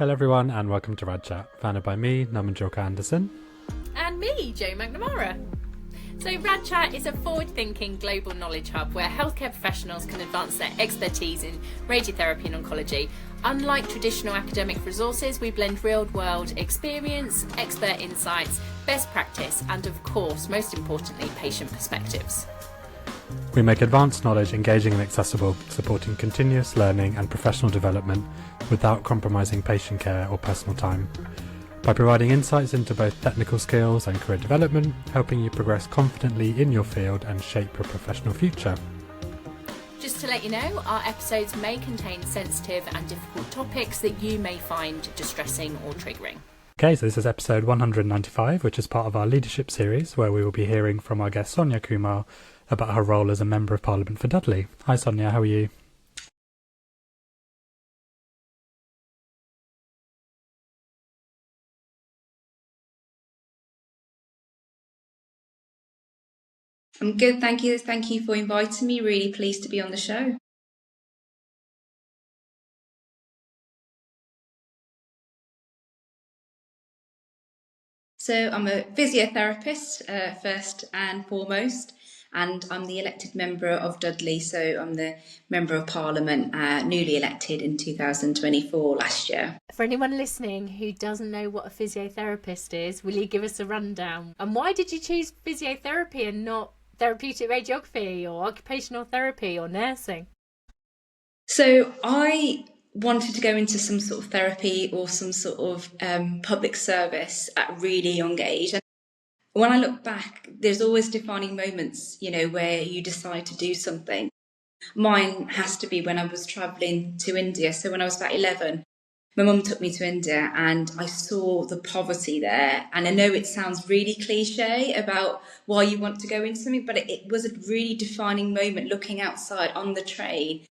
Hello everyone and welcome to Rad Chat, founded by me, Julka-Anderson. And me, Jo McNamara. So Rad Chat is a forward-thinking global knowledge hub where healthcare professionals can advance their expertise in radiotherapy and oncology. Unlike traditional academic resources, we blend real-world experience, expert insights, best practice, and of course, most importantly, patient perspectives. We make advanced knowledge engaging and accessible, supporting continuous learning and professional development without compromising patient care or personal time. By providing insights into both technical skills and career development, helping you progress confidently in your field and shape your professional future. Just to let you know, our episodes may contain sensitive and difficult topics that you may find distressing or triggering. Okay, so this is episode 195, which is part of our leadership series, where we will be hearing from our guest Sonia Kumar about her role as a Member of Parliament for Dudley. Hi Sonia, how are you? I'm good, thank you. Thank you for inviting me. Really pleased to be on the show. So I'm a physiotherapist, first and foremost, and I'm the elected member of Dudley. So I'm the Member of Parliament, newly elected in 2024 last year. For anyone listening who doesn't know what a physiotherapist is, will you give us a rundown? And why did you choose physiotherapy and not therapeutic radiography or occupational therapy or nursing? So I wanted to go into some sort of therapy or some sort of public service at a really young age. And when I look back, there's always defining moments, where you decide to do something. Mine has to be when I was travelling to India. So when I was about 11, my mum took me to India and I saw the poverty there. And I know it sounds really cliche about why you want to go into something, but it was a really defining moment looking outside on the train,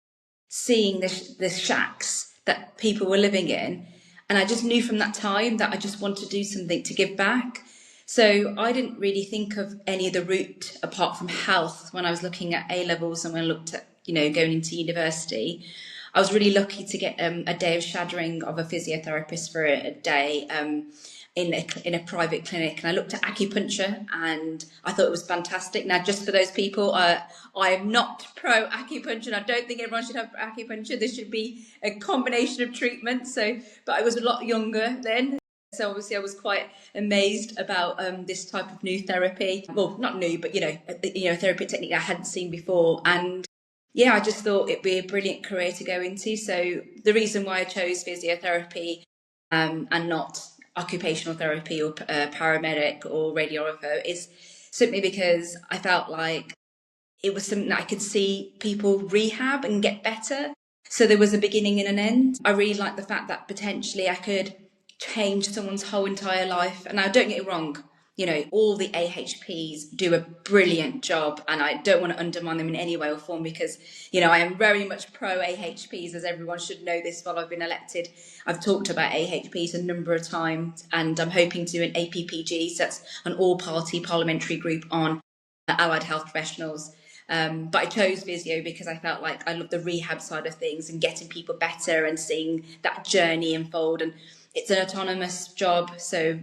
seeing the shacks that people were living in. And I just knew from that time that I just wanted to do something to give back. So I didn't really think of any other route apart from health when I was looking at A-levels and when I looked at, going into university. I was really lucky to get a day of shadowing of a physiotherapist for a day in a private clinic, and I looked at acupuncture and I thought it was fantastic. Now, just for those people, I am not pro acupuncture, and I don't think everyone should have acupuncture. There should be a combination of treatments. But I was a lot younger then. So obviously I was quite amazed about this type of new therapy. Well, not new, but a therapy technique I hadn't seen before. And yeah, I just thought it'd be a brilliant career to go into. So the reason why I chose physiotherapy and not occupational therapy or paramedic or radiographer is simply because I felt like it was something that I could see people rehab and get better. So there was a beginning and an end. I really liked the fact that potentially I could change someone's whole entire life. And now, don't get it wrong, all the AHPs do a brilliant job, and I don't want to undermine them in any way or form because, I am very much pro AHPs, as everyone should know this while I've been elected. I've talked about AHPs a number of times, and I'm hoping to do an APPG, so that's an all-party parliamentary group on allied health professionals. But I chose physio because I felt like I love the rehab side of things and getting people better and seeing that journey unfold. And it's an autonomous job, so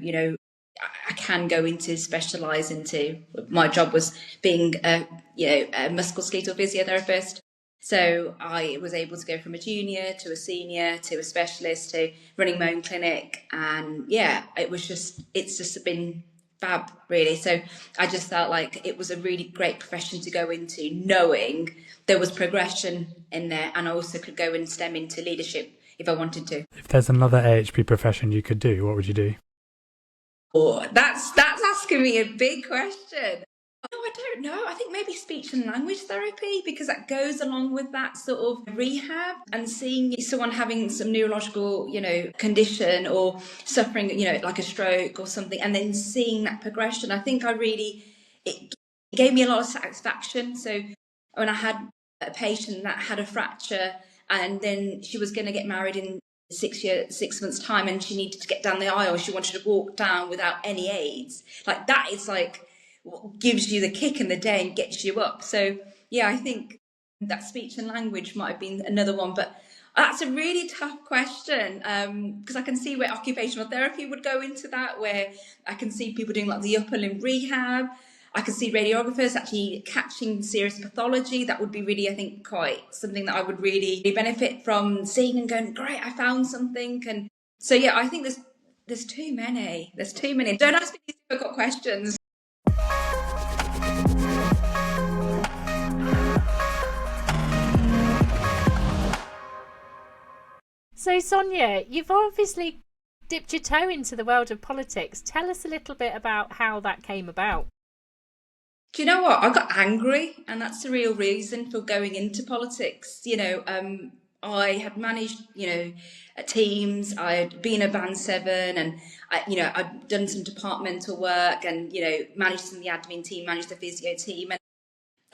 I can go into specialise into. My job was being a musculoskeletal physiotherapist, so I was able to go from a junior to a senior to a specialist to running my own clinic, and it's just been fab, really. So I just felt like it was a really great profession to go into, knowing there was progression in there, and I also could go and stem into leadership if I wanted to. If there's another AHP profession you could do, what would you do? Oh, that's asking me a big question. Oh, I don't know. I think maybe speech and language therapy, because that goes along with that sort of rehab, and seeing someone having some neurological, condition or suffering, like a stroke or something, and then seeing that progression. I think it gave me a lot of satisfaction. So when I had a patient that had a fracture and then she was going to get married in 6 months' time, and she needed to get down the aisle, she wanted to walk down without any aids. Like, that is like what gives you the kick in the day and gets you up. So yeah, I think that speech and language might have been another one, but That's a really tough question, because I can see where occupational therapy would go into that, where I can see people doing like the upper limb rehab. I can see radiographers actually catching serious pathology. That would be really, I think, quite something that I would really benefit from seeing and going, great, I found something. And so, yeah, I think there's too many. There's too many. Don't ask me these difficult questions. So, Sonia, you've obviously dipped your toe into the world of politics. Tell us a little bit about how that came about. Do you know what? I got angry, and that's the real reason for going into politics. I had managed, teams. I had been a band 7, and I'd done some departmental work, and managed some of the admin team, managed the physio team. And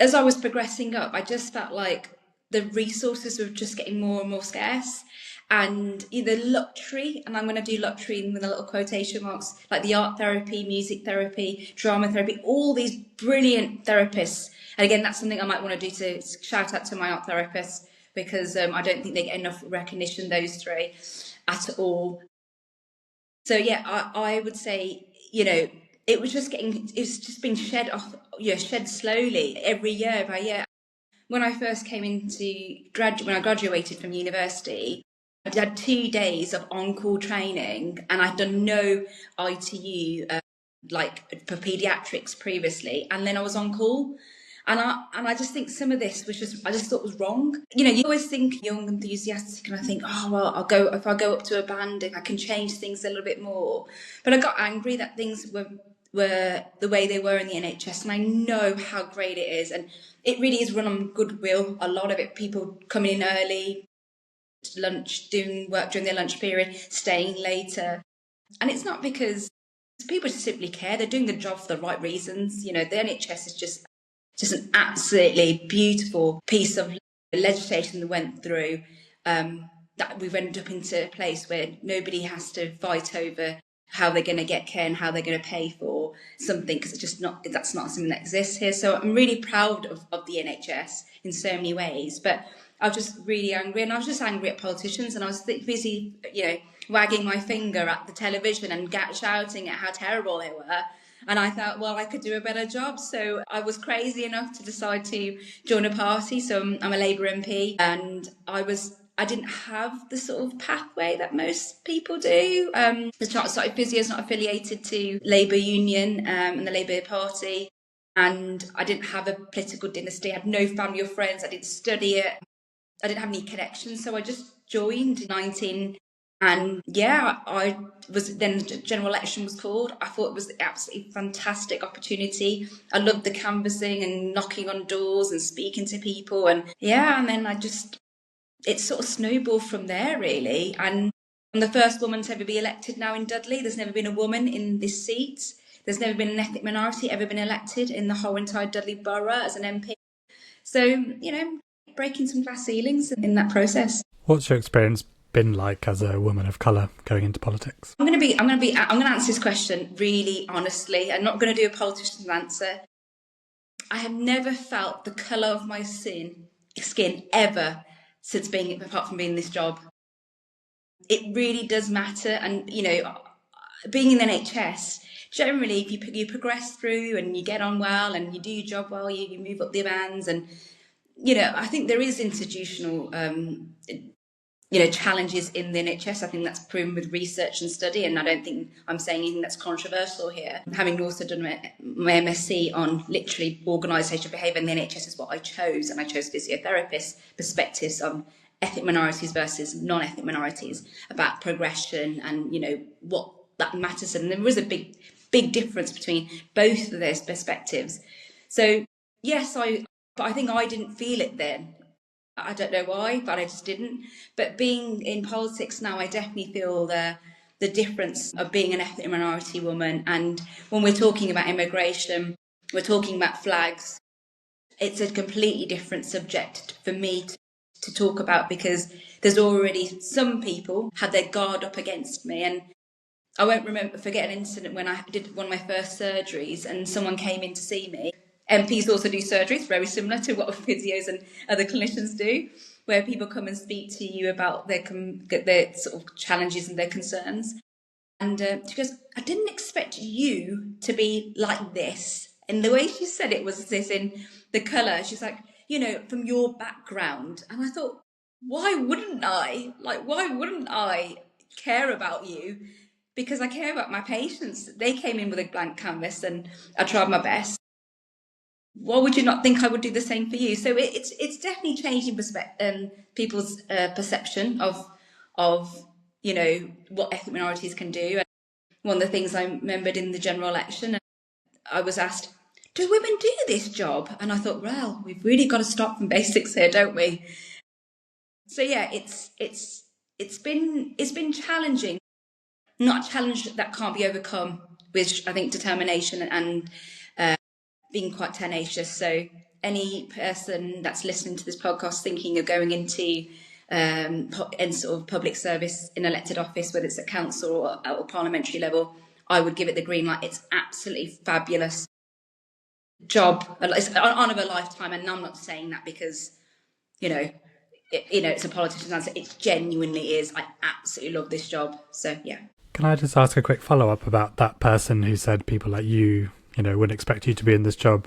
as I was progressing up, I just felt like the resources were just getting more and more scarce. And either luxury, and I'm going to do luxury with a little quotation marks, like the art therapy, music therapy, drama therapy, all these brilliant therapists. And again, that's something I might want to do, to shout out to my art therapists, because I don't think they get enough recognition, those 3, at all. So yeah, I would say, it was just being shed off, shed slowly every year by year. When I first came when I graduated from university, I had 2 days of on-call training, and I'd done no ITU like for paediatrics previously, and then I was on call. And I just think some of this was I just thought was wrong. You always think young, enthusiastic, and I think, oh well, if I go up to a band, if I can change things a little bit more. But I got angry that things were the way they were in the NHS, and I know how great it is, and it really is run on goodwill. A lot of it, people coming in early, lunch, doing work during their lunch period, staying later. And it's not because people just simply care. They're doing the job for the right reasons. The NHS is just an absolutely beautiful piece of legislation that went through, that we've ended up into a place where nobody has to fight over how they're going to get care and how they're going to pay for something, because that's not something that exists here. So I'm really proud of the NHS in so many ways, but I was just really angry, and I was just angry at politicians, and I was busy, wagging my finger at the television and shouting at how terrible they were. And I thought, well, I could do a better job. So I was crazy enough to decide to join a party. So I'm a Labour MP, and I didn't have the sort of pathway that most people do. The Chartered Physio is not affiliated to Labour Union and the Labour Party, and I didn't have a political dynasty. I had no family or friends. I didn't study it. I didn't have any connections, so I just joined in 19. And yeah, then the general election was called. I thought it was an absolutely fantastic opportunity. I loved the canvassing and knocking on doors and speaking to people. And yeah, and then it sort of snowballed from there, really. And I'm the first woman to ever be elected now in Dudley. There's never been a woman in this seat. There's never been an ethnic minority ever been elected in the whole entire Dudley borough as an MP. So, breaking some glass ceilings in that process. What's your experience been like as a woman of colour going into politics? I'm going to answer this question really honestly. I'm not going to do a politician's answer. I have never felt the colour of my skin ever since apart from being in this job. It really does matter. And, being in the NHS, generally, if you progress through and you get on well and you do your job well, you move up the bands. And, I think there is institutional challenges in the NHS. I think that's proven with research and study, and I don't think I'm saying anything that's controversial here. Having also done my MSc on literally organisational behaviour in the NHS is what I chose, and I chose physiotherapist perspectives on ethnic minorities versus non-ethnic minorities, about progression and, what that matters. And there was a big difference between both of those perspectives. So, yes, but I think I didn't feel it then. I don't know why, but I just didn't. But being in politics now, I definitely feel the difference of being an ethnic minority woman. And when we're talking about immigration, we're talking about flags. It's a completely different subject for me to talk about, because there's already some people had their guard up against me. And I won't forget an incident when I did one of my first surgeries and someone came in to see me. MPs also do surgeries, very similar to what physios and other clinicians do. where people come and speak to you about their sort of challenges and their concerns. And she goes, I didn't expect you to be like this. And the way she said it was this in the colour. She's like, from your background. And I thought, why wouldn't I? Like, why wouldn't I care about you? Because I care about my patients. They came in with a blank canvas and I tried my best. Why would you not think I would do the same for you? So it's definitely changing people's perception of what ethnic minorities can do. And one of the things I remembered in the general election, I was asked, do women do this job? And I thought, well, we've really got to start from basics here, don't we? So yeah, it's been challenging, not a challenge that can't be overcome with, I think, determination and being quite tenacious. So any person that's listening to this podcast thinking of going into sort of public service in elected office, whether it's at council or at parliamentary level, I would give it the green light. It's absolutely fabulous job. It's an honour of a lifetime, and I'm not saying that because it's a politician's answer. It genuinely is. I absolutely love this job. So yeah. Can I just ask a quick follow-up about that person who said people like you wouldn't expect you to be in this job?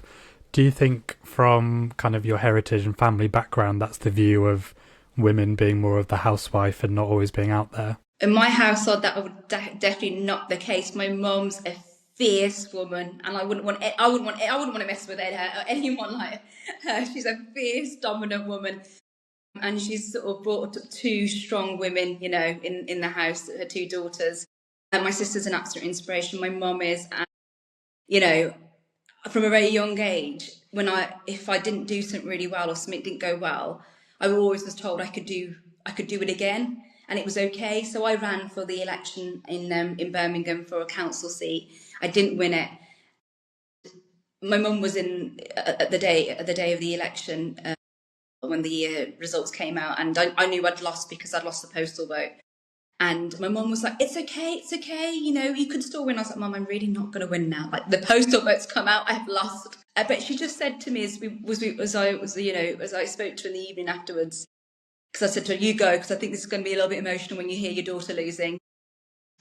Do you think from kind of your heritage and family background, that's the view of women being more of the housewife and not always being out there? In my household, that would definitely not the case. My mum's a fierce woman, and I wouldn't want to mess with her or anyone like her. She's a fierce, dominant woman, and she's sort of brought up two strong women, in the house. Her two daughters, and my sister's an absolute inspiration. My mum is, and, from a very young age, if I didn't do something really well or something didn't go well, I always was told I could do it again, and it was okay. So I ran for the election in Birmingham for a council seat. I didn't win it. My mum was in at the day of the election when the results came out, and I knew I'd lost because I'd lost the postal vote. And my mum was like, it's okay, you could still win. I was like, Mum, I'm really not going to win now. Like, the postal vote's come out, I've lost. But she just said to me as I spoke to her in the evening afterwards, because I said to her, you go, because I think this is going to be a little bit emotional when you hear your daughter losing.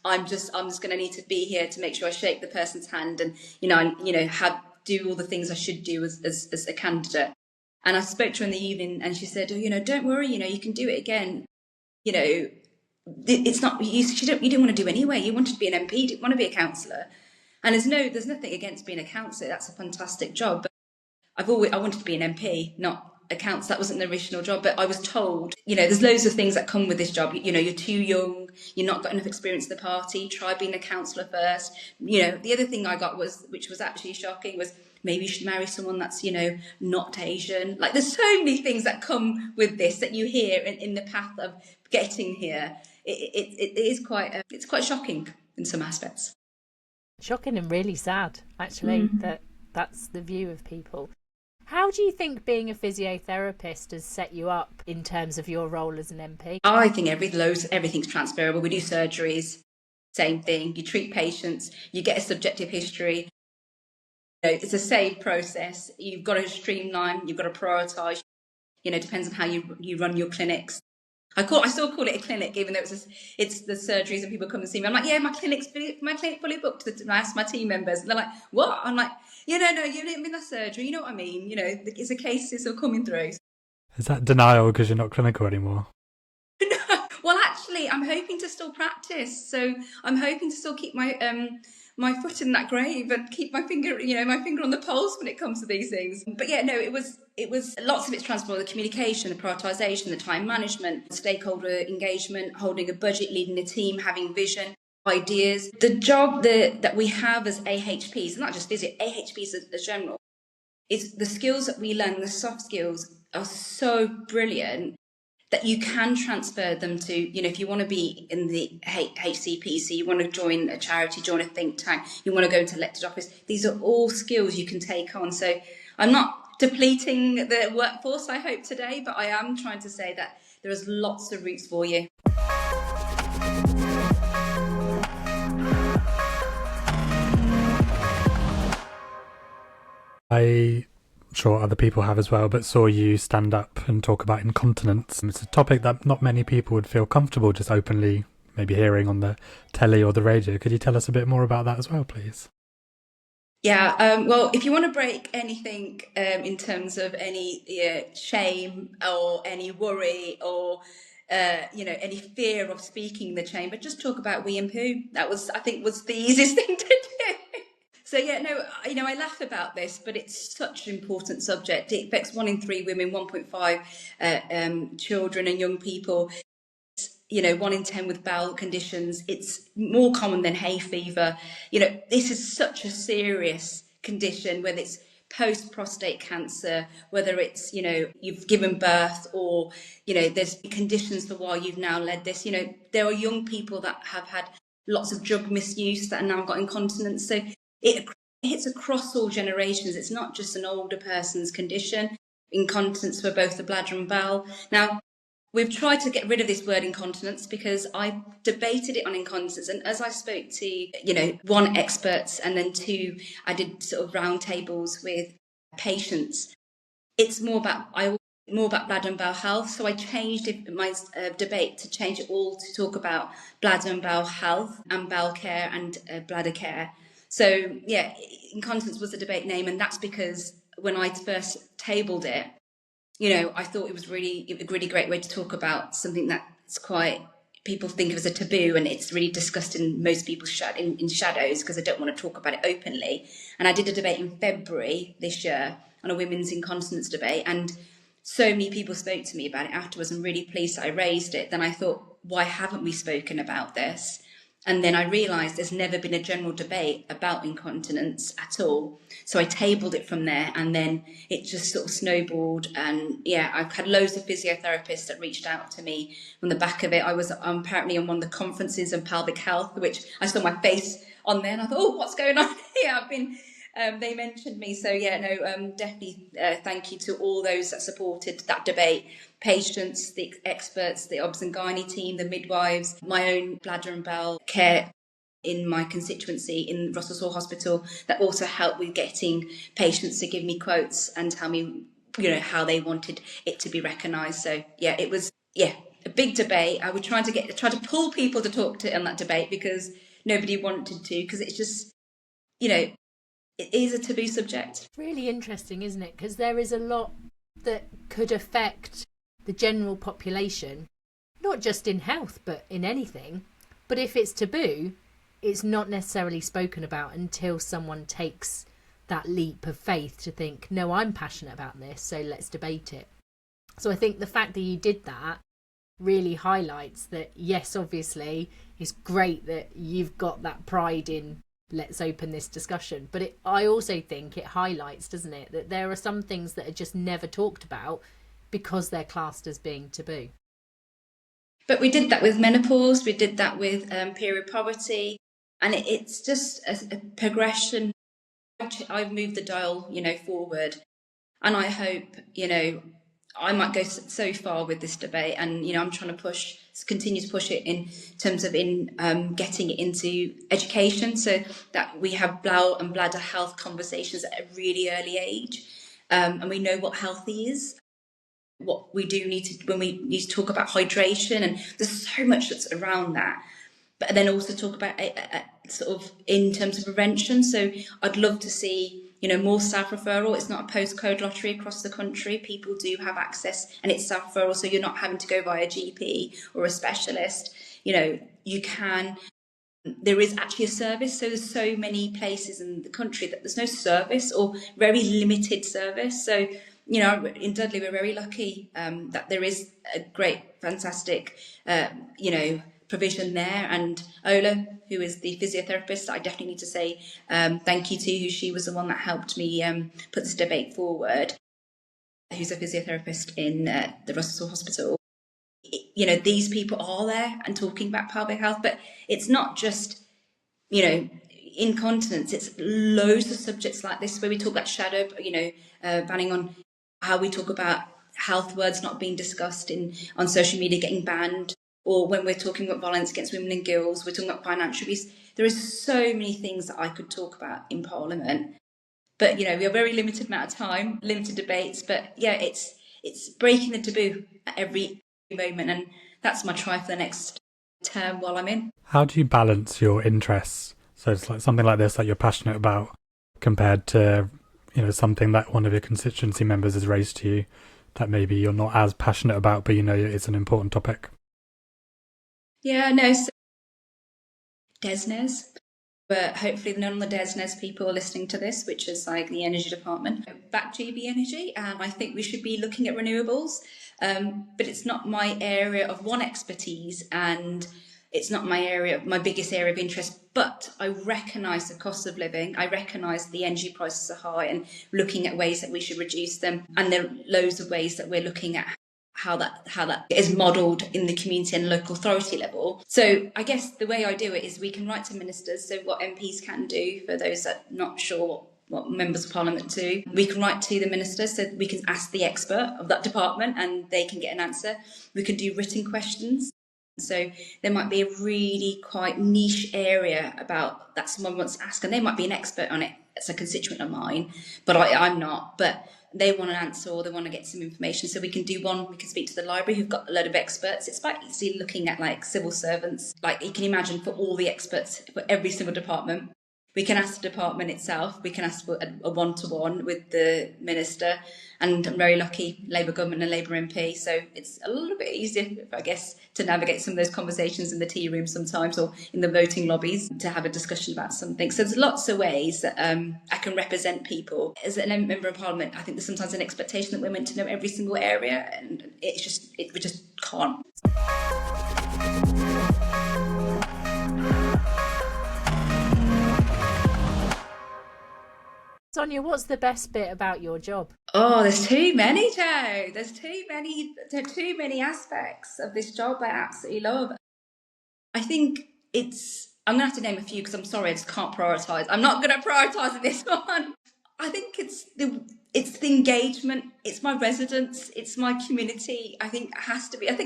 I'm just going to need to be here to make sure I shake the person's hand and, do all the things I should do as a candidate. And I spoke to her in the evening and she said, don't worry, you can do it again. It's not you didn't want to do anyway. You wanted to be an MP, you didn't want to be a councillor. And there's nothing against being a councillor. That's a fantastic job. But I wanted to be an MP, not a councillor. That wasn't the original job. But I was told, there's loads of things that come with this job. You're too young. You're not got enough experience in the party. Try being a councillor first. The other thing I got which was actually shocking, was maybe you should marry someone that's, not Asian. Like, there's so many things that come with this that you hear in the path of getting here. It is it's quite shocking in some aspects. Shocking and really sad, actually, that's the view of people. How do you think being a physiotherapist has set you up in terms of your role as an MP? I think everything's transferable. We do surgeries, same thing. You treat patients, you get a subjective history. It's a safe process. You've got to streamline, you've got to prioritise. Depends on how you run your clinics. I still call it a clinic, even though it's the surgeries and people come and see me. I'm like, yeah, my clinic's fully booked. I ask my team members, and they're like, what? I'm like, no, you didn't mean that surgery. You know what I mean? It's a case is still coming through. Is that denial because you're not clinical anymore? No, well, actually, I'm hoping to still practice. So I'm hoping to still keep my my foot in that grave and keep my finger on the pulse when it comes to these things. But yeah, no, it was lots of it's transferable: the communication, the prioritisation, the time management, stakeholder engagement, holding a budget, leading a team, having vision, ideas. The job that we have as AHPs, not just physio, AHPs as general, is the skills that we learn, the soft skills are so brilliant that you can transfer them to, if you want to be in the HCP, so you want to join a charity, join a think tank, you want to go into elected office, these are all skills you can take on. So I'm not depleting the workforce, I hope, today, but I am trying to say that there is lots of routes for you. I sure other people have as well, but saw you stand up and talk about incontinence. It's a topic that not many people would feel comfortable just openly maybe hearing on the telly or the radio. Could you tell us a bit more about that as well, please? Yeah, well, if you want to break anything in terms of any shame or any worry or any fear of speaking in the chamber, just talk about wee and poo. That was, I think, was the easiest thing to do. So yeah, no, I laugh about this, but it's such an important subject. It affects 1 in 3 women, 1.5 children and young people. 1 in 10 with bowel conditions. It's more common than hay fever. This is such a serious condition, whether it's post-prostate cancer, whether it's, you've given birth or, there's conditions for why you've now led this. There are young people that have had lots of drug misuse that are now got incontinence. So it hits across all generations. It's not just an older person's condition. Incontinence for both the bladder and bowel. Now, we've tried to get rid of this word incontinence because I debated it on incontinence. And as I spoke to, 1, experts, and then 2, I did sort of round tables with patients. It's more about bladder and bowel health. So I changed my debate to change it all to talk about bladder and bowel health and bowel care and bladder care. So yeah, incontinence was the debate name. And that's because when I first tabled it, I thought it was a really great way to talk about something that's people think of as a taboo, and it's really discussed in most people's in shadows because they don't want to talk about it openly. And I did a debate in February this year on a women's incontinence debate, and so many people spoke to me about it afterwards. I'm really pleased that I raised it. Then I thought, why haven't we spoken about this? And then I realised there's never been a general debate about incontinence at all. So I tabled it from there, and then it just sort of snowballed. And yeah, I've had loads of physiotherapists that reached out to me on the back of it. I was apparently on one of the conferences on pelvic health, which I saw my face on there, and I thought, oh, what's going on here? They mentioned me. So yeah, no, definitely thank you to all those that supported that debate. Patients, the experts, the obs and gynae team, the midwives, my own bladder and bowel care in my constituency in Russell Sore Hospital that also helped with getting patients to give me quotes and tell me, how they wanted it to be recognised. So yeah, it was a big debate. I would try to pull people to talk to on that debate because nobody wanted to, because it's just, it is a taboo subject. Really interesting, isn't it? Because there is a lot that could affect the general population, not just in health, but in anything. But if it's taboo, it's not necessarily spoken about until someone takes that leap of faith to think, no, I'm passionate about this, so let's debate it. So I think the fact that you did that really highlights that, yes, obviously, it's great that you've got that pride in let's open this discussion. But I also think it highlights, doesn't it, that there are some things that are just never talked about because they're classed as being taboo. But we did that with menopause, we did that with period poverty, and it's just a progression. I've moved the dial, forward, and I hope, I might go so far with this debate, and I'm trying to continue to push it in terms of getting it into education, so that we have bowel and bladder health conversations at a really early age, and we know what healthy is. What we do need to, when we need to talk about hydration, and there's so much that's around that, but then also talk about sort of in terms of prevention. So I'd love to see, more self-referral. It's not a postcode lottery across the country. People do have access, and it's self-referral, so you're not having to go via GP or a specialist. You can. There is actually a service. So there's so many places in the country that there's no service or very limited service. So in Dudley, we're very lucky that there is a great, fantastic, provision there. And Ola, who is the physiotherapist, I definitely need to say thank you to, who she was the one that helped me put this debate forward, who's a physiotherapist in the Russell Sore Hospital. These people are there and talking about pelvic health, but it's not just, incontinence. It's loads of subjects like this where we talk about shadow, banning on how we talk about health words not being discussed on social media, getting banned, or when we're talking about violence against women and girls, we're talking about financial abuse. There is so many things that I could talk about in Parliament, But, we have a very limited amount of time, limited debates. But yeah, it's breaking the taboo at every moment. And that's my try for the next term while I'm in. How do you balance your interests? So it's like something like this that you're passionate about compared to, something that one of your constituency members has raised to you that maybe you're not as passionate about, but it's an important topic. Yeah, no, so DESNES, but hopefully none of the DESNES people are listening to this, which is like the energy department. Back GB Energy, I think we should be looking at renewables, but it's not my area of expertise, and it's not my biggest area of interest, but I recognise the cost of living. I recognise the energy prices are high and looking at ways that we should reduce them. And there are loads of ways that we're looking at how that is modelled in the community and local authority level. So I guess the way I do it is we can write to ministers, so what MPs can do, for those that are not sure what members of parliament do, we can write to the minister, so we can ask the expert of that department and they can get an answer. We can do written questions. So there might be a really quite niche area about that someone wants to ask, and they might be an expert on it. It's a constituent of mine, but I'm not. But they want an answer, or they want to get some information. So we can do one. We can speak to the library, who've got a load of experts. It's quite easy looking at like civil servants. Like you can imagine, for all the experts for every single department. We can ask the department itself. We can ask for a one-to-one with the minister, and I'm very lucky, Labour government and Labour MP, so it's a little bit easier, I guess, to navigate some of those conversations in the tea room sometimes, or in the voting lobbies, to have a discussion about something. So there's lots of ways that I can represent people. As a member of parliament, I think there's sometimes an expectation that we're meant to know every single area, and we just can't. Sonia, what's the best bit about your job? Oh, there's too many, Jo. There's too many aspects of this job I absolutely love. I think I'm going to have to name a few because I'm sorry, I just can't prioritise. I'm not going to prioritise this one. I think it's the engagement. It's my residents. It's my community. I think it has to be. I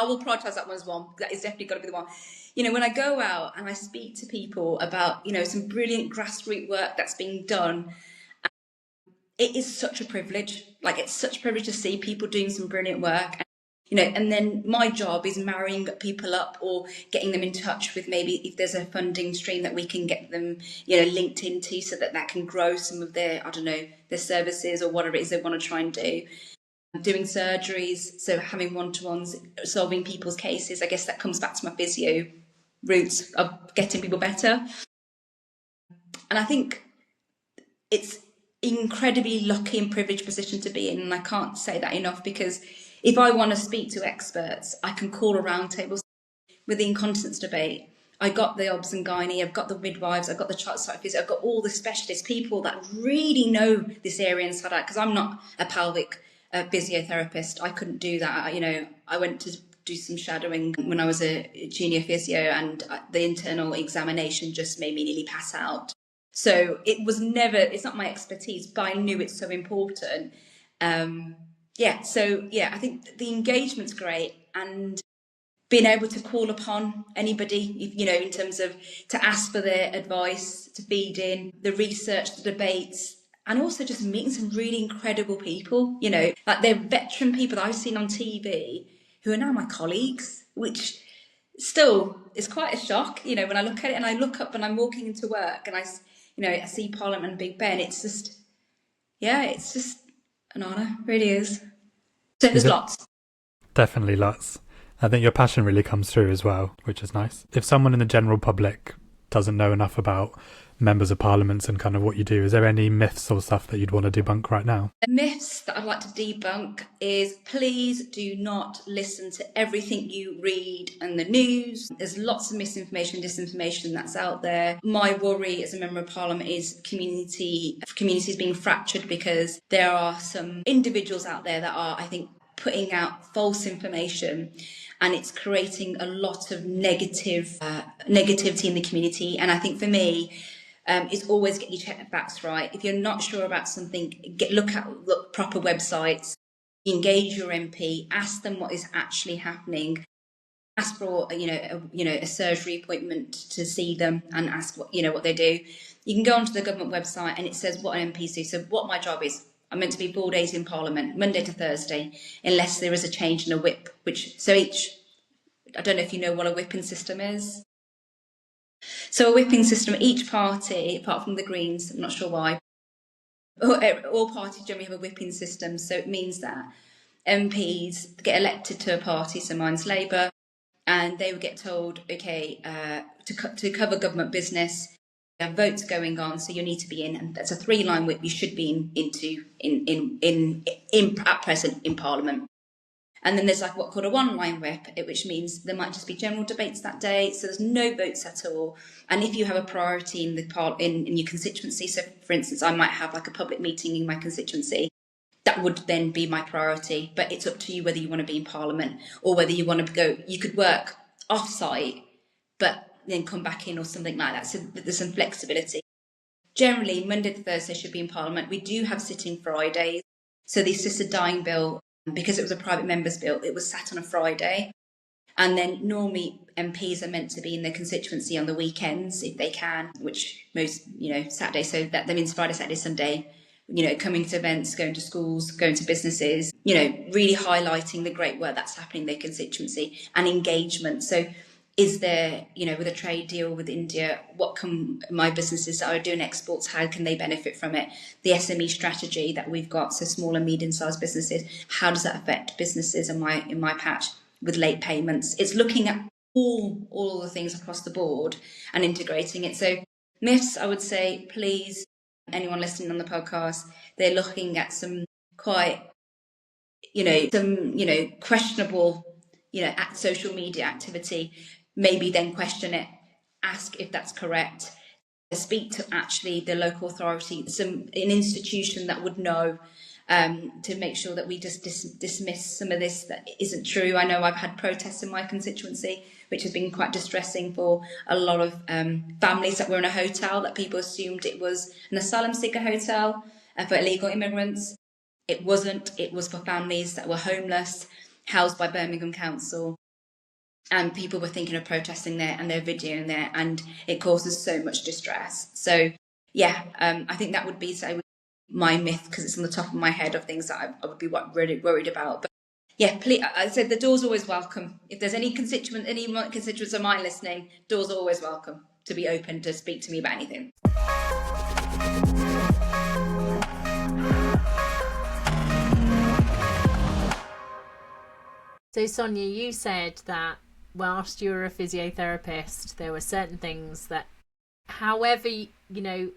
will prioritise that one as one. That is definitely got to be the one. When I go out and I speak to people about, some brilliant grassroots work that's being done, it is such a privilege. Like, it's such a privilege to see people doing some brilliant work. And then my job is marrying people up or getting them in touch with, maybe if there's a funding stream that we can get them, linked into, so that can grow some of their services or whatever it is they want to try and do. Doing surgeries, so having one-to-ones, solving people's cases. I guess that comes back to my physio roots of getting people better. And I think it's incredibly lucky and privileged position to be in, and I can't say that enough, because if I want to speak to experts, I can call a roundtable. With the incontinence debate, I got the obs and gynae, I've got the midwives, I've got the child psychiatrists, I've got all the specialists, people that really know this area inside out, because I'm not a pelvic physiotherapist. I couldn't do that. I went to do some shadowing when I was a junior physio, and the internal examination just made me nearly pass out. So it's not my expertise, but I knew it's so important. I think the engagement's great, and being able to call upon anybody, in terms of to ask for their advice, to feed in the research, the debates, and also just meeting some really incredible people, like they're veteran people that I've seen on TV who are now my colleagues, which still is quite a shock, when I look at it, and I look up and I'm walking into work and I see Parliament and Big Ben. It's just an honour, really is. So there's lots. Definitely lots. I think your passion really comes through as well, which is nice. If someone in the general public doesn't know enough about members of parliaments and kind of what you do, is there any myths or stuff that you'd want to debunk right now? The myths that I'd like to debunk is, please do not listen to everything you read in the news. There's lots of misinformation, disinformation that's out there. My worry as a member of parliament is communities being fractured, because there are some individuals out there that are, I think, putting out false information, and it's creating a lot of negativity in the community. And I think for me, it's always get your facts right. If you're not sure about something, look at proper websites, engage your MP, ask them what is actually happening. ask for a surgery appointment to see them and ask what they do. You can go onto the government website and it says what an MP do. So what my job is, I'm meant to be 4 days in Parliament, Monday to Thursday, unless there is a change in a whip. I don't know if you know what a whipping system is. So a whipping system, each party, apart from the Greens, I'm not sure why, all parties generally have a whipping system. So it means that MPs get elected to a party, so mine's Labour, and they would get told, okay, to cover government business, there are votes going on, so you need to be in, and that's a 3-line whip you should be at present in Parliament. And then there's like what called a 1-line whip, which means there might just be general debates that day, so there's no votes at all. And if you have a priority in your constituency, so for instance, I might have like a public meeting in my constituency, that would then be my priority. But it's up to you whether you want to be in Parliament or whether you want to go. You could work off-site, but then come back in or something like that. So there's some flexibility. Generally, Monday to Thursday should be in Parliament. We do have sitting Fridays. So the assisted dying bill, because it was a private member's bill, it was sat on a Friday. And then normally MPs are meant to be in their constituency on the weekends if they can, which most, Saturday. So that means Friday, Saturday, Sunday, coming to events, going to schools, going to businesses, really highlighting the great work that's happening in their constituency and engagement. So is there, with a trade deal with India, what can my businesses that are doing exports, how can they benefit from it? The SME strategy that we've got, so small and medium-sized businesses, how does that affect businesses in my patch with late payments? It's looking at all the things across the board and integrating it. So myths, I would say, please, anyone listening on the podcast, they're looking at some quite, questionable, social media activity. Maybe then question it, ask if that's correct, speak to actually the local authority, an institution that would know, to make sure that we just dismiss some of this that isn't true. I know I've had protests in my constituency, which has been quite distressing for a lot of families that were in a hotel that people assumed it was an asylum seeker hotel for illegal immigrants. It wasn't. It was for families that were homeless, housed by Birmingham Council. And people were thinking of protesting there and they're videoing there, and it causes so much distress. So, I think that would be my myth, because it's on the top of my head of things that I would be really worried about. But please, I said the door's always welcome. If there's any constituents of mine listening, door's always welcome to be open to speak to me about anything. So Sonia, you said that whilst you were a physiotherapist, there were certain things that, however,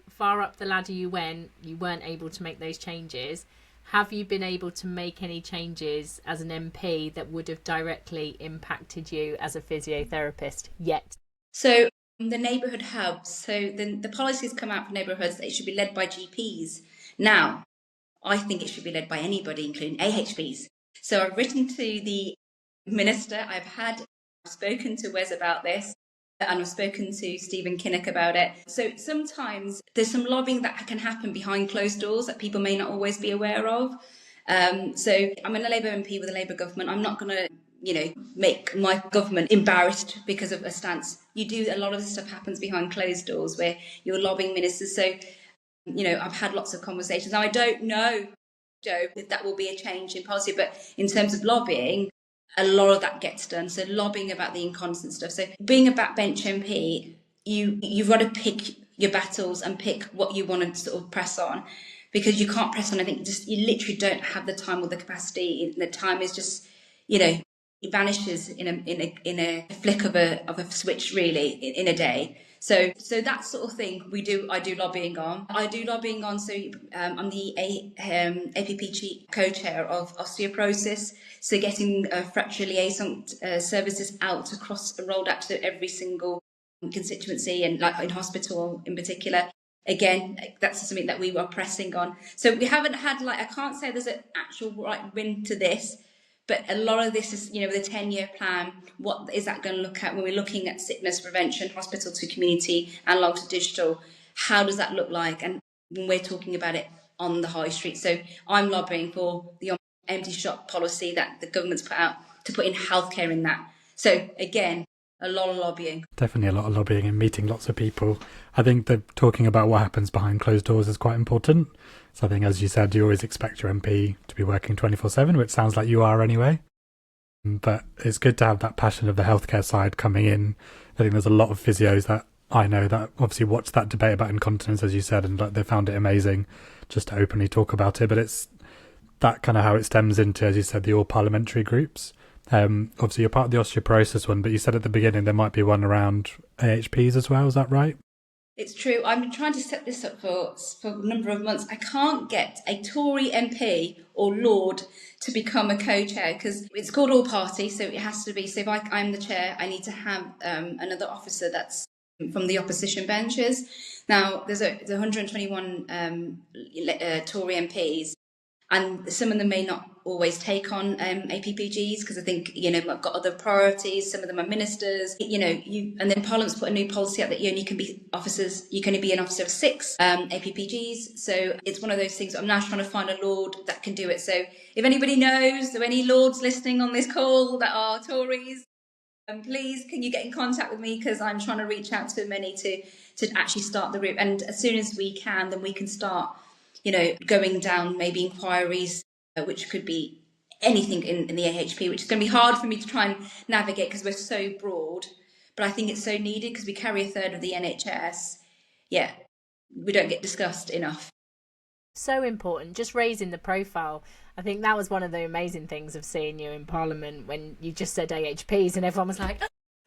far up the ladder you went, you weren't able to make those changes. Have you been able to make any changes as an MP that would have directly impacted you as a physiotherapist yet? So the neighbourhood hubs, so the policies come out for neighbourhoods that it should be led by GPs. Now, I think it should be led by anybody, including AHPs. So I've written to the Minister, I've spoken to Wes about this, and I've spoken to Stephen Kinnock about it. So sometimes there's some lobbying that can happen behind closed doors that people may not always be aware of. So I'm in a Labour MP with a Labour government. I'm not going to, make my government embarrassed because of a stance. A lot of this stuff happens behind closed doors where you're lobbying ministers. So, I've had lots of conversations. Now, I don't know, Joe, if that will be a change in policy, but in terms of lobbying, a lot of that gets done. So lobbying about the incontinence stuff. So being a backbench MP, you've got to pick your battles and pick what you want to sort of press on, because you can't press on anything. You literally don't have the time or the capacity. The time is just, it vanishes in a flick of a switch, really, in a day. So that sort of thing I do lobbying on. So I'm the APP co-chair of osteoporosis. So getting fracture liaison services rolled out to every single constituency, and like in hospital in particular. Again, that's something that we are pressing on. So we haven't had, I can't say there's an actual right win to this, but a lot of this is, with a 10-year plan, what is that going to look at when we're looking at sickness prevention, hospital to community and long to digital? How does that look like? And when we're talking about it on the high street. So I'm lobbying for the empty shop policy that the government's put out to put in healthcare in that. So again, a lot of lobbying. Definitely a lot of lobbying and meeting lots of people. I think that talking about what happens behind closed doors is quite important. So I think, as you said, you always expect your MP to be working 24/7, which sounds like you are anyway. But it's good to have that passion of the healthcare side coming in. I think there's a lot of physios that I know that obviously watched that debate about incontinence, as you said, and like they found it amazing just to openly talk about it. But it's that kind of how it stems into, as you said, the all parliamentary groups. Obviously you're part of the osteoporosis one, but you said at the beginning there might be one around AHPs as well. Is that right? It's true. I've been trying to set this up for a number of months. I can't get a Tory MP or Lord to become a co-chair because it's called all party, so it has to be. So if I'm the chair, I need to have another officer that's from the opposition benches. Now, there's 121 Tory MPs, and some of them may not always take on APPGs because I think, I've got other priorities. Some of them are ministers, and then Parliament's put a new policy out that you can only be an officer of 6 APPGs. So it's one of those things. I'm now trying to find a Lord that can do it. So if anybody knows, or any Lords listening on this call that are Tories, please, can you get in contact with me? Because I'm trying to reach out to many to actually start the route. And as soon as we can, then we can start going down maybe inquiries, which could be anything in the AHP, which is going to be hard for me to try and navigate because we're so broad. But I think it's so needed because we carry a third of the NHS. Yeah, we don't get discussed enough. So important, just raising the profile. I think that was one of the amazing things of seeing you in Parliament when you just said AHPs and everyone was like,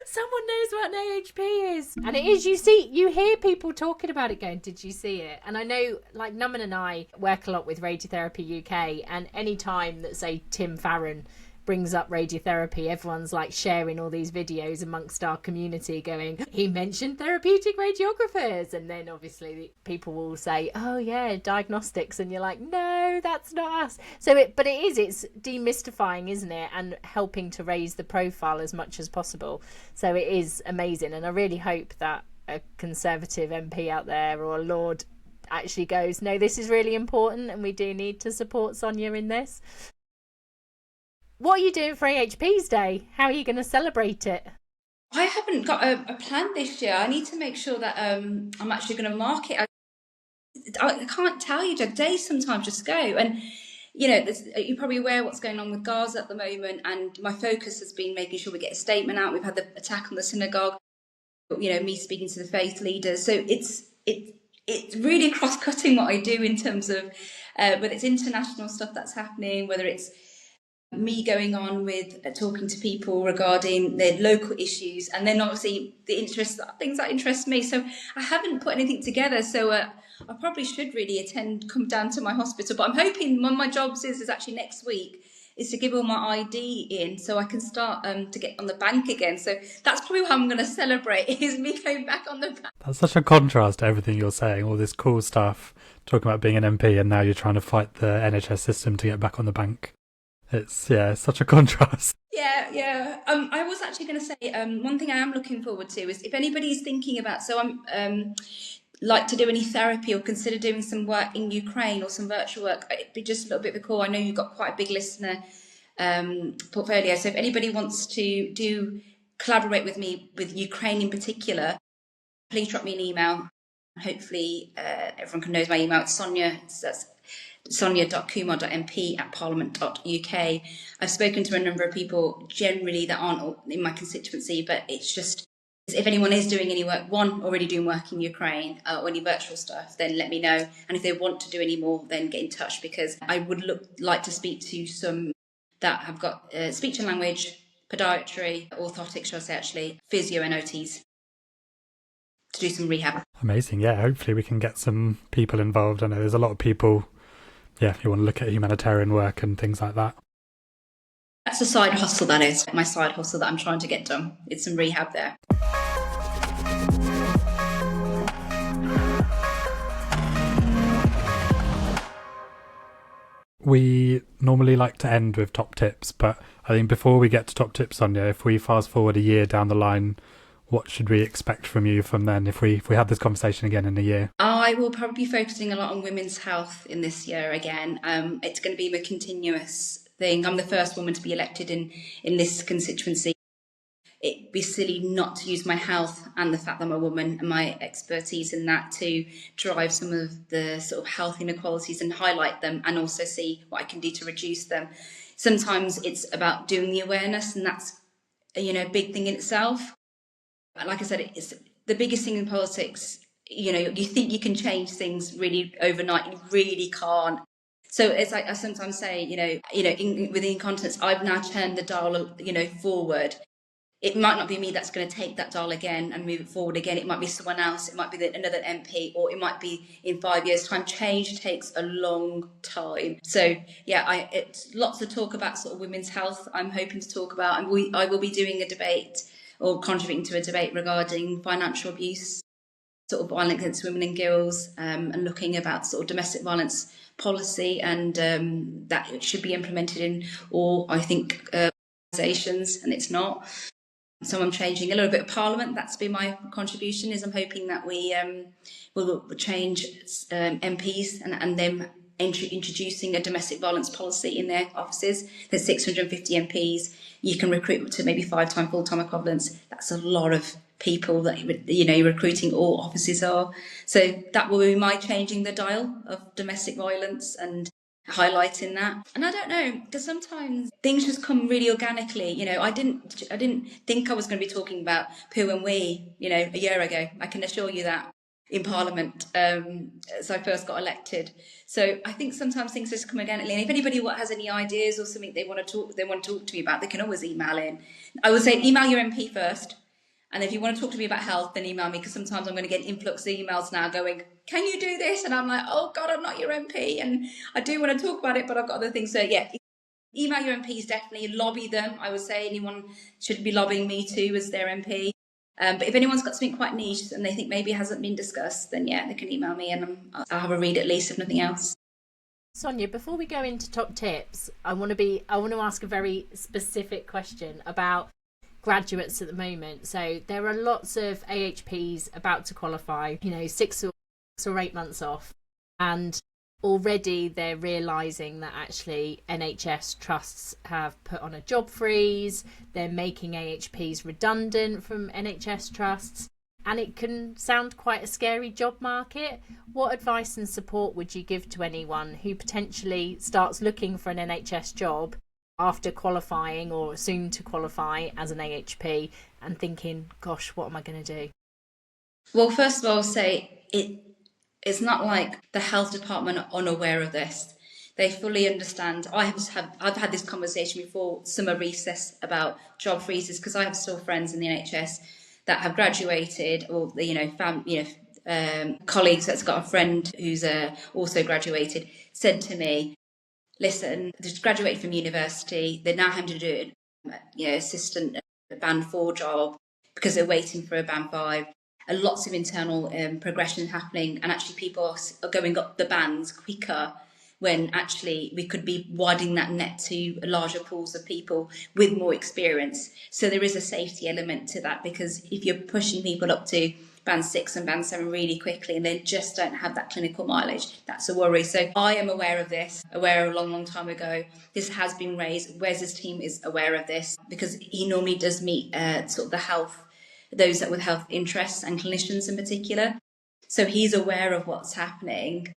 someone knows what an AHP is. And it is, you hear people talking about it going, did you see it? And I know, like, Numan and I work a lot with Radiotherapy UK, and any time that, say, Tim Farron brings up radiotherapy, everyone's like sharing all these videos amongst our community going, he mentioned therapeutic radiographers, and then obviously people will say, oh yeah, diagnostics, and you're like, no, that's not us. So it's demystifying, isn't it, and helping to raise the profile as much as possible. So it is amazing, and I really hope that a Conservative MP out there or a Lord actually goes, no, this is really important and we do need to support Sonia in this. What are you doing for AHP's Day? How are you going to celebrate it? I haven't got a plan this year. I need to make sure that I'm actually going to mark it. I can't tell you, the days sometimes just go. And, you're probably aware what's going on with Gaza at the moment. And my focus has been making sure we get a statement out. We've had the attack on the synagogue, me speaking to the faith leaders. So it's really cross-cutting what I do in terms of whether it's international stuff that's happening, whether it's me going on with talking to people regarding their local issues, and then obviously things that interest me. So I haven't put anything together. So I probably should really come down to my hospital. But I'm hoping one of my jobs is actually next week, is to give all my ID in so I can start to get on the bank again. So that's probably what I'm going to celebrate, is me going back on the bank. That's such a contrast to everything you're saying, all this cool stuff, talking about being an MP, and now you're trying to fight the NHS system to get back on the bank. It's such a contrast. Yeah. I was actually going to say one thing I am looking forward to is if anybody's thinking about, so I'm like to do any therapy or consider doing some work in Ukraine or some virtual work, it'd be just a little bit of a call. I know you've got quite a big listener portfolio, so if anybody wants to collaborate with me with Ukraine in particular, please drop me an email. Hopefully everyone knows my email. It's Sonia. That's sonia.kumar.mp@parliament.uk. I've spoken to a number of people generally that aren't in my constituency, but it's just, if anyone is doing any work, already doing work in Ukraine or any virtual stuff, then let me know. And if they want to do any more, then get in touch, because I would like to speak to some that have got speech and language, podiatry, orthotics, shall I say, actually, physio and OTs, to do some rehab. Amazing. Yeah, hopefully we can get some people involved. I know there's a lot of people, if you want to look at humanitarian work and things like that. That's a side hustle, that is. My side hustle that I'm trying to get done. It's some rehab there. We normally like to end with top tips, but I think before we get to top tips, Sonia, if we fast forward a year down the line, what should we expect from you from then if we had this conversation again in a year? I will probably be focusing a lot on women's health in this year again. It's going to be a continuous thing. I'm the first woman to be elected in this constituency. it'd be silly not to use my health and the fact that I'm a woman and my expertise in that to drive some of the sort of health inequalities and highlight them, and also see what I can do to reduce them. Sometimes it's about doing the awareness, and that's a big thing in itself. Like I said, it's the biggest thing in politics. You think you can change things really overnight, you really can't. So it's like I sometimes say, with incontinence, I've now turned the dial, forward. It might not be me that's going to take that dial again and move it forward again. It might be someone else. It might be another MP, or it might be in 5 years' time. Change takes a long time. So yeah, it's lots of talk about sort of women's health. I'm hoping to talk about, and I will be doing a debate or contributing to a debate regarding financial abuse, sort of violence against women and girls, and looking about sort of domestic violence policy, and that it should be implemented in all, I think, organisations, and it's not. So I'm changing a little bit of Parliament. That's been my contribution. Is I'm hoping that we will change MPs and them introducing a domestic violence policy in their offices. There's 650 MPs. You can recruit to maybe 5-time full-time equivalents. That's a lot of people that recruiting all offices are. So that will be my changing the dial of domestic violence and highlighting that. And I don't know, because sometimes things just come really organically. I didn't think I was going to be talking about poo and wee, a year ago. I can assure you that, in Parliament, as I first got elected. So I think sometimes things just come organically. And if anybody has any ideas or something they want to talk to me about, they can always email in. I would say email your MP first. And if you want to talk to me about health, then email me, because sometimes I'm going to get an influx of emails now going, can you do this? And I'm like, oh God, I'm not your MP. And I do want to talk about it, but I've got other things. So yeah, email your MPs, definitely lobby them. I would say anyone should be lobbying me too as their MP. But if anyone's got something quite niche and they think maybe it hasn't been discussed, then yeah, they can email me and I'll have a read at least, if nothing else. Sonia, before we go into top tips, I want to ask a very specific question about graduates at the moment. So there are lots of AHPs about to qualify, 6 or 8 months off, and already they're realising that actually NHS trusts have put on a job freeze, they're making AHPs redundant from NHS trusts, and it can sound quite a scary job market. What advice and support would you give to anyone who potentially starts looking for an NHS job after qualifying or soon to qualify as an AHP and thinking, gosh, what am I going to do? Well, first of all, I'll say it's not like the health department are unaware of this. They fully understand. I've had this conversation before summer recess about job freezes, because I have still friends in the NHS that have graduated, or colleagues that's got a friend who's also graduated said to me, listen, they've graduated from university, they're now having to do assistant band 4 job because they're waiting for a band 5. And lots of internal progression happening, and actually people are going up the bands quicker, when actually we could be widening that net to larger pools of people with more experience. So there is a safety element to that, because if you're pushing people up to band 6 and band 7 really quickly and they just don't have that clinical mileage, that's a worry. So I am aware of this, aware a long time ago. This has been raised. Wes's team is aware of this, because he normally does meet sort of those that with health interests and clinicians in particular. So he's aware of what's happening.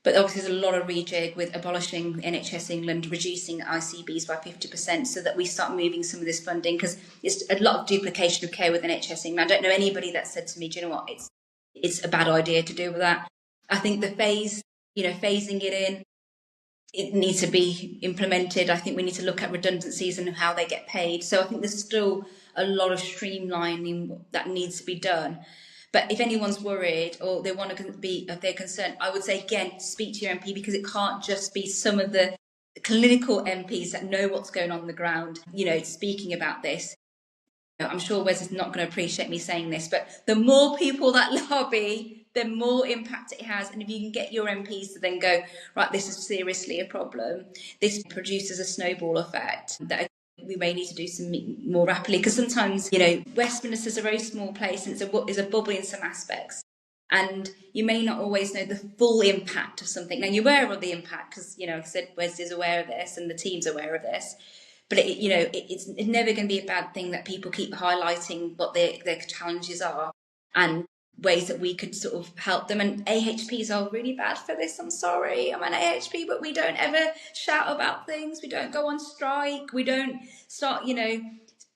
But obviously there's a lot of rejig with abolishing NHS England, reducing ICBs by 50%, so that we start moving some of this funding, because it's a lot of duplication of care with NHS England. I don't know anybody that said to me, do you know what, it's a bad idea to do with that. I think the phasing it in, it needs to be implemented. I think we need to look at redundancies and how they get paid. So I think there's still a lot of streamlining that needs to be done. But if anyone's worried or they want to be, if they're concerned, I would say, again, speak to your MP, because it can't just be some of the clinical MPs that know what's going on the ground, speaking about this. I'm sure Wes is not going to appreciate me saying this, but the more people that lobby, the more impact it has. And if you can get your MPs to then go, right, this is seriously a problem, this produces a snowball effect that we may need to do some more rapidly, because sometimes, Westminster's a very small place and it's a bubble in some aspects, and you may not always know the full impact of something. Now, you're aware of the impact because, like I said, Wes is aware of this and the team's aware of this, But it's never going to be a bad thing that people keep highlighting what their challenges are and ways that we could sort of help them. And AHPs are really bad for this. I'm sorry, I'm an AHP, but we don't ever shout about things. We don't go on strike. We don't start,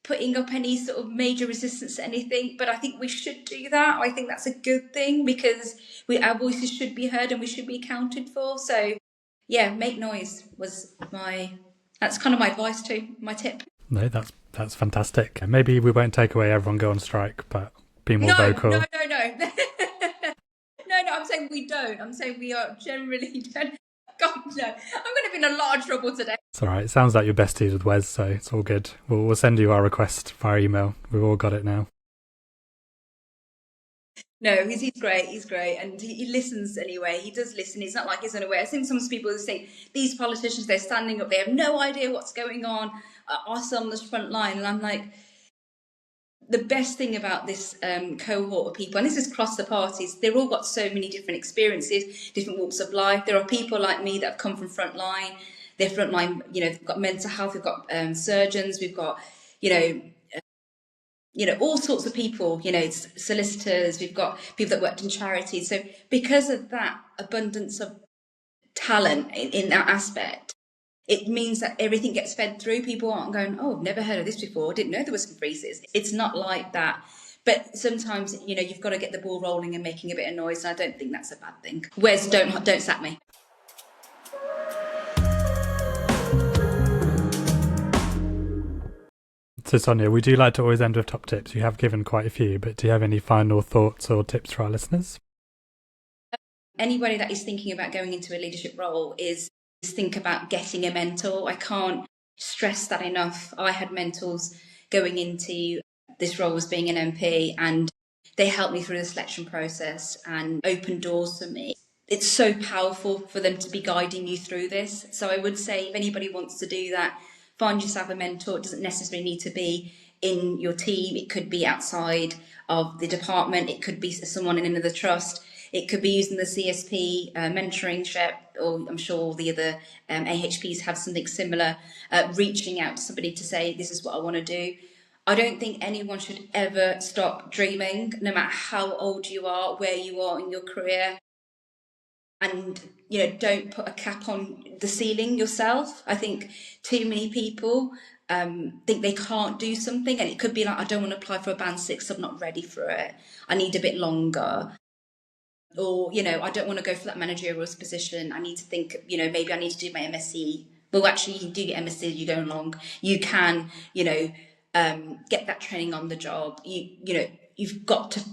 putting up any sort of major resistance to anything. But I think we should do that. I think that's a good thing because our voices should be heard and we should be accounted for. So yeah, make noise that's kind of my advice too, my tip. No, that's fantastic. Maybe we won't take away everyone go on strike, but be more vocal. No. No, I'm saying we don't. I'm saying we are generally don't. God, no. I'm going to be in a lot of trouble today. It's all right. It sounds like you're besties with Wes, so it's all good. We'll send you our request via email. We've all got it now. No, he's great, and he listens anyway. He does listen. It's not like he's unaware. I think some people say these politicians, they're standing up, they have no idea what's going on, us on the front line, and I'm like, the best thing about this cohort of people, and this is across the parties, they've all got so many different experiences, different walks of life. There are people like me that have come from frontline. They're frontline, we've got mental health, we've got surgeons, we've got, all sorts of people, solicitors, we've got people that worked in charities. So because of that abundance of talent in that aspect, it means that everything gets fed through. People aren't going, oh, I've never heard of this before. Didn't know there was some freezes. It's not like that. But sometimes, you've got to get the ball rolling and making a bit of noise. And I don't think that's a bad thing. Wes, don't sack me. So Sonia, we do like to always end with top tips. You have given quite a few, but do you have any final thoughts or tips for our listeners? Anybody that is thinking about going into a leadership role is think about getting a mentor. I can't stress that enough. I had mentors going into this role as being an MP, and they helped me through the selection process and opened doors for me. It's so powerful for them to be guiding you through this. So I would say if anybody wants to do that, find yourself a mentor. It doesn't necessarily need to be in your team. It could be outside of the department. It could be someone in another trust. It could be using the CSP mentoringship, or I'm sure all the other AHPs have something similar, reaching out to somebody to say, this is what I want to do. I don't think anyone should ever stop dreaming, no matter how old you are, where you are in your career. And, don't put a cap on the ceiling yourself. I think too many people think they can't do something, and it could be like, I don't want to apply for a band 6, I'm not ready for it. I need a bit longer. Or, I don't want to go for that managerial position. I need to think, maybe I need to do my MSc. Well, actually, you do get MSc, you go along. You can, get that training on the job. You've got to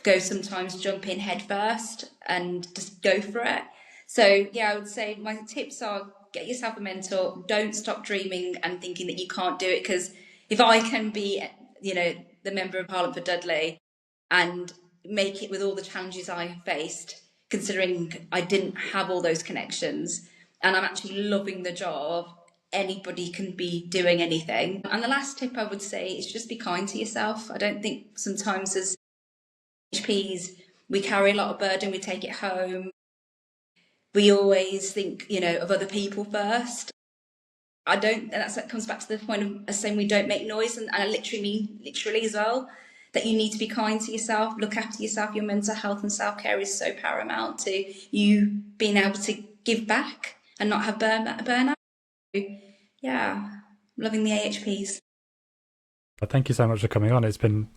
go sometimes jump in head first and just go for it. So, yeah, I would say my tips are get yourself a mentor. Don't stop dreaming and thinking that you can't do it. Because if I can be, the Member of Parliament for Dudley and make it with all the challenges I faced, considering I didn't have all those connections, and I'm actually loving the job, anybody can be doing anything. And the last tip I would say is just be kind to yourself. I don't think sometimes as HPs, we carry a lot of burden, we take it home. We always think, of other people first. That comes back to the point of saying we don't make noise, and I literally mean literally as well, that you need to be kind to yourself, look after yourself. Your mental health and self-care is so paramount to you being able to give back and not have burnout. Yeah, loving the AHPs. Well, thank you so much for coming on. It's been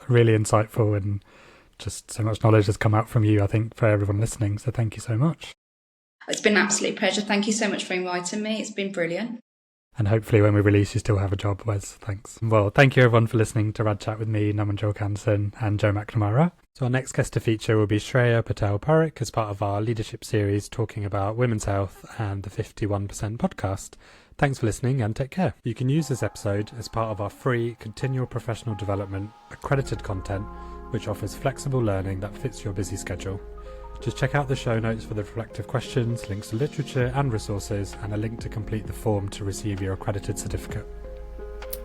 really insightful, and just so much knowledge has come out from you, I think, for everyone listening. So thank you so much. It's been an absolute pleasure. Thank you so much for inviting me. It's been brilliant. And hopefully when we release, you still have a job, Wes. Thanks. Well, thank you everyone for listening to Rad Chat with me, Julka-Anderson and Jo McNamara. So our next guest to feature will be Shreya Patel-Parekh as part of our leadership series talking about women's health and the 51% podcast. Thanks for listening and take care. You can use this episode as part of our free continual professional development accredited content, which offers flexible learning that fits your busy schedule. Just check out the show notes for the reflective questions, links to literature and resources, and a link to complete the form to receive your accredited certificate.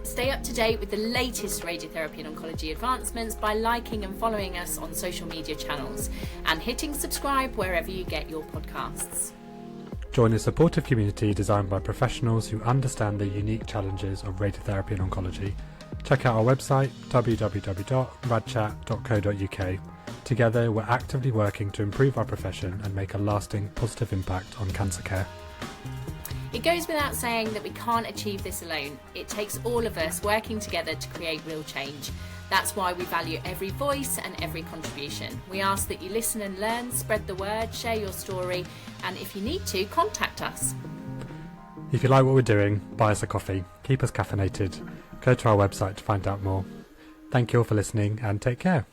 Stay up to date with the latest radiotherapy and oncology advancements by liking and following us on social media channels and hitting subscribe wherever you get your podcasts. Join a supportive community designed by professionals who understand the unique challenges of radiotherapy and oncology. Check out our website www.radchat.co.uk. Together, we're actively working to improve our profession and make a lasting positive impact on cancer care. It goes without saying that we can't achieve this alone. It takes all of us working together to create real change. That's why we value every voice and every contribution. We ask that you listen and learn, spread the word, share your story, and if you need to, contact us. If you like what we're doing, buy us a coffee, keep us caffeinated, go to our website to find out more. Thank you all for listening and take care.